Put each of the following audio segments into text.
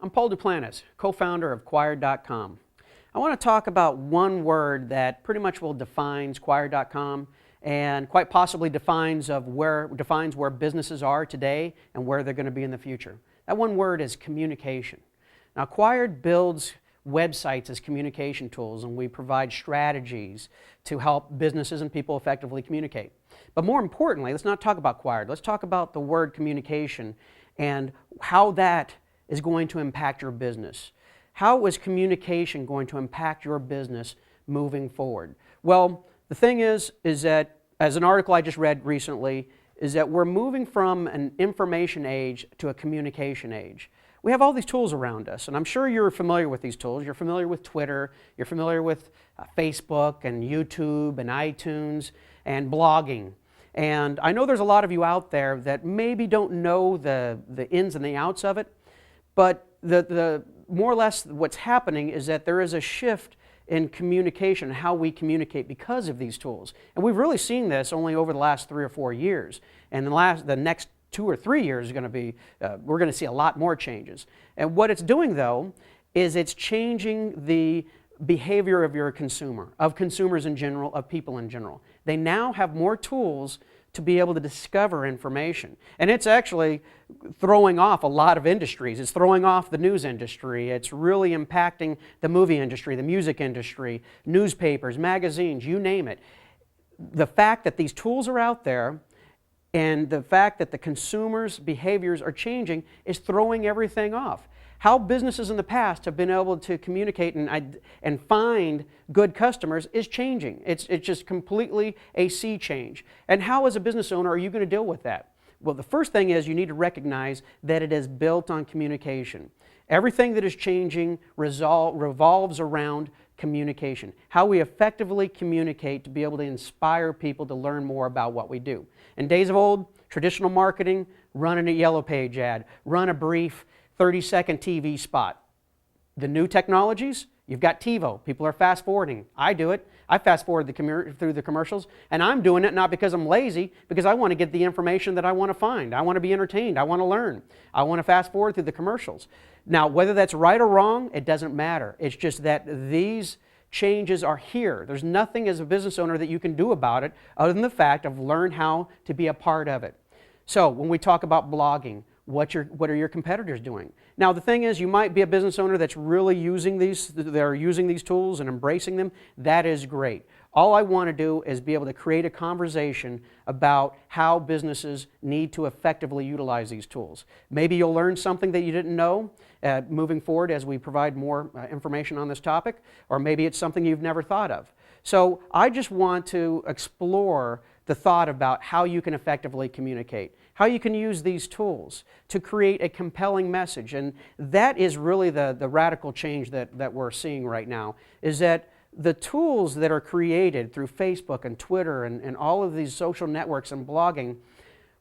I'm Paul Duplantis, co-founder of Quire.com. I want to talk about one word that pretty much will define Quire.com and quite possibly defines where businesses are today and where they're going to be in the future. That one word is communication. Now, Quire builds websites as communication tools, and we provide strategies to help businesses and people effectively communicate. But more importantly, let's not talk about Quire. Let's talk about the word communication and how that is going to impact your business. How is communication going to impact your business moving forward? Well, the thing is that, as an article I just read recently, is that we're moving from an information age to a communication age. We have all these tools around us, and I'm sure you're familiar with these tools. You're familiar with Twitter, you're familiar with Facebook and YouTube and iTunes and blogging. And I know there's a lot of you out there that maybe don't know the ins and the outs of it, but the more or less what's happening is that there is a shift in communication, how we communicate because of these tools. And we've really seen this only over the last 3 or 4 years. And the next 2 or 3 years is going to be, we're going to see a lot more changes. And what it's doing, though, is it's changing the behavior of your consumer, of consumers in general, of people in general. They now have more tools to be able to discover information. And it's actually throwing off a lot of industries. It's throwing off the news industry. It's really impacting the movie industry, the music industry, newspapers, magazines, you name it. The fact that these tools are out there and the fact that the consumers' behaviors are changing is throwing everything off. How businesses in the past have been able to communicate and find good customers is changing. It's just completely a sea change. And how, as a business owner, are you going to deal with that? Well, the first thing is you need to recognize that it is built on communication. Everything that is changing revolves around communication. How we effectively communicate to be able to inspire people to learn more about what we do. In days of old, traditional marketing, run a yellow page ad, run a brief 30-second TV spot. The new technologies, you've got TiVo. People are fast forwarding. I do it. I fast forward through the commercials, and I'm doing it not because I'm lazy, because I want to get the information that I want to find. I want to be entertained. I want to learn. I want to fast forward through the commercials. Now, whether that's right or wrong, it doesn't matter. It's just that these changes are here. There's nothing as a business owner that you can do about it other than the fact of learn how to be a part of it. So when we talk about blogging, what are your competitors doing? Now, the thing is, you might be a business owner that's really using these tools and embracing them. That is great. All I want to do is be able to create a conversation about how businesses need to effectively utilize these tools. Maybe you'll learn something that you didn't know moving forward as we provide more information on this topic, or maybe it's something you've never thought of. So I just want to explore the thought about how you can effectively communicate, how you can use these tools to create a compelling message. And that is really the radical change that we're seeing right now, is that the tools that are created through Facebook and Twitter and all of these social networks and blogging,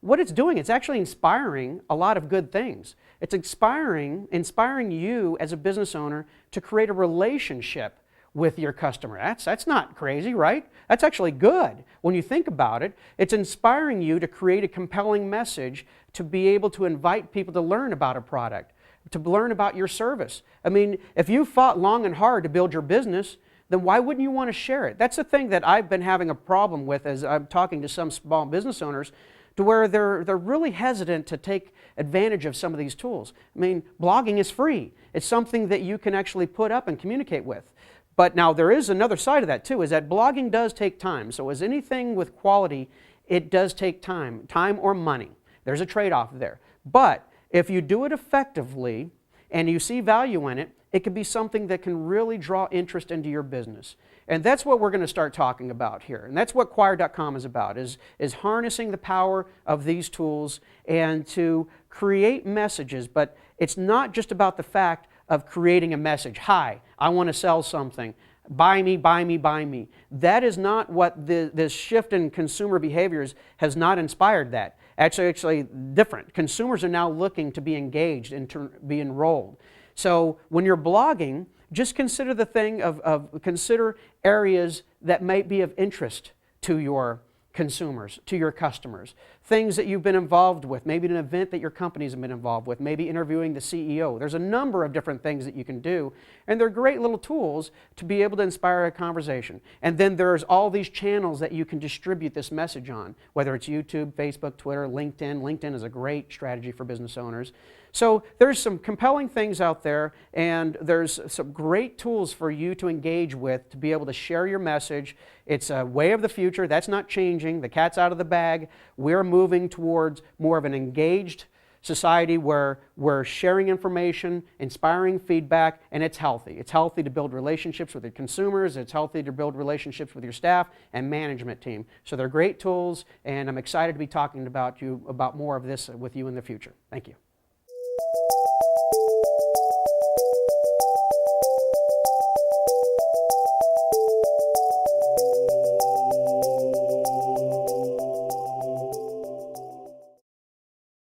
what it's doing, it's actually inspiring a lot of good things. It's inspiring you as a business owner to create a relationship with your customer. That's not crazy, right? That's actually good when you think about it. It's inspiring you to create a compelling message to be able to invite people to learn about a product, to learn about your service. I mean, if you fought long and hard to build your business, then why wouldn't you want to share it? That's the thing that I've been having a problem with as I'm talking to some small business owners, to where they're really hesitant to take advantage of some of these tools. I mean, blogging is free. It's something that you can actually put up and communicate with. But now there is another side of that too, is that blogging does take time. So as anything with quality, it does take time or money. There's a trade-off there. But if you do it effectively and you see value in it, it can be something that can really draw interest into your business. And that's what we're going to start talking about here. And that's what Quire.com is about, is harnessing the power of these tools and to create messages. But it's not just about the fact of creating a message. Hi, I want to sell something. Buy me, buy me, buy me. That is not what this shift in consumer behaviors has not inspired that. Actually different. Consumers are now looking to be engaged and to be enrolled. So when you're blogging, just consider consider areas that might be of interest to your consumers, to your customers, things that you've been involved with, maybe an event that your companies have been involved with, maybe interviewing the CEO. There's a number of different things that you can do, and they're great little tools to be able to inspire a conversation. And then there's all these channels that you can distribute this message on, whether it's YouTube, Facebook, Twitter, LinkedIn. LinkedIn is a great strategy for business owners. So there's some compelling things out there, and there's some great tools for you to engage with to be able to share your message. It's a way of the future. That's not changing. The cat's out of the bag. We're moving towards more of an engaged society where we're sharing information, inspiring feedback, and it's healthy. It's healthy to build relationships with your consumers. It's healthy to build relationships with your staff and management team. So they're great tools, and I'm excited to be talking about more of this with you in the future. Thank you.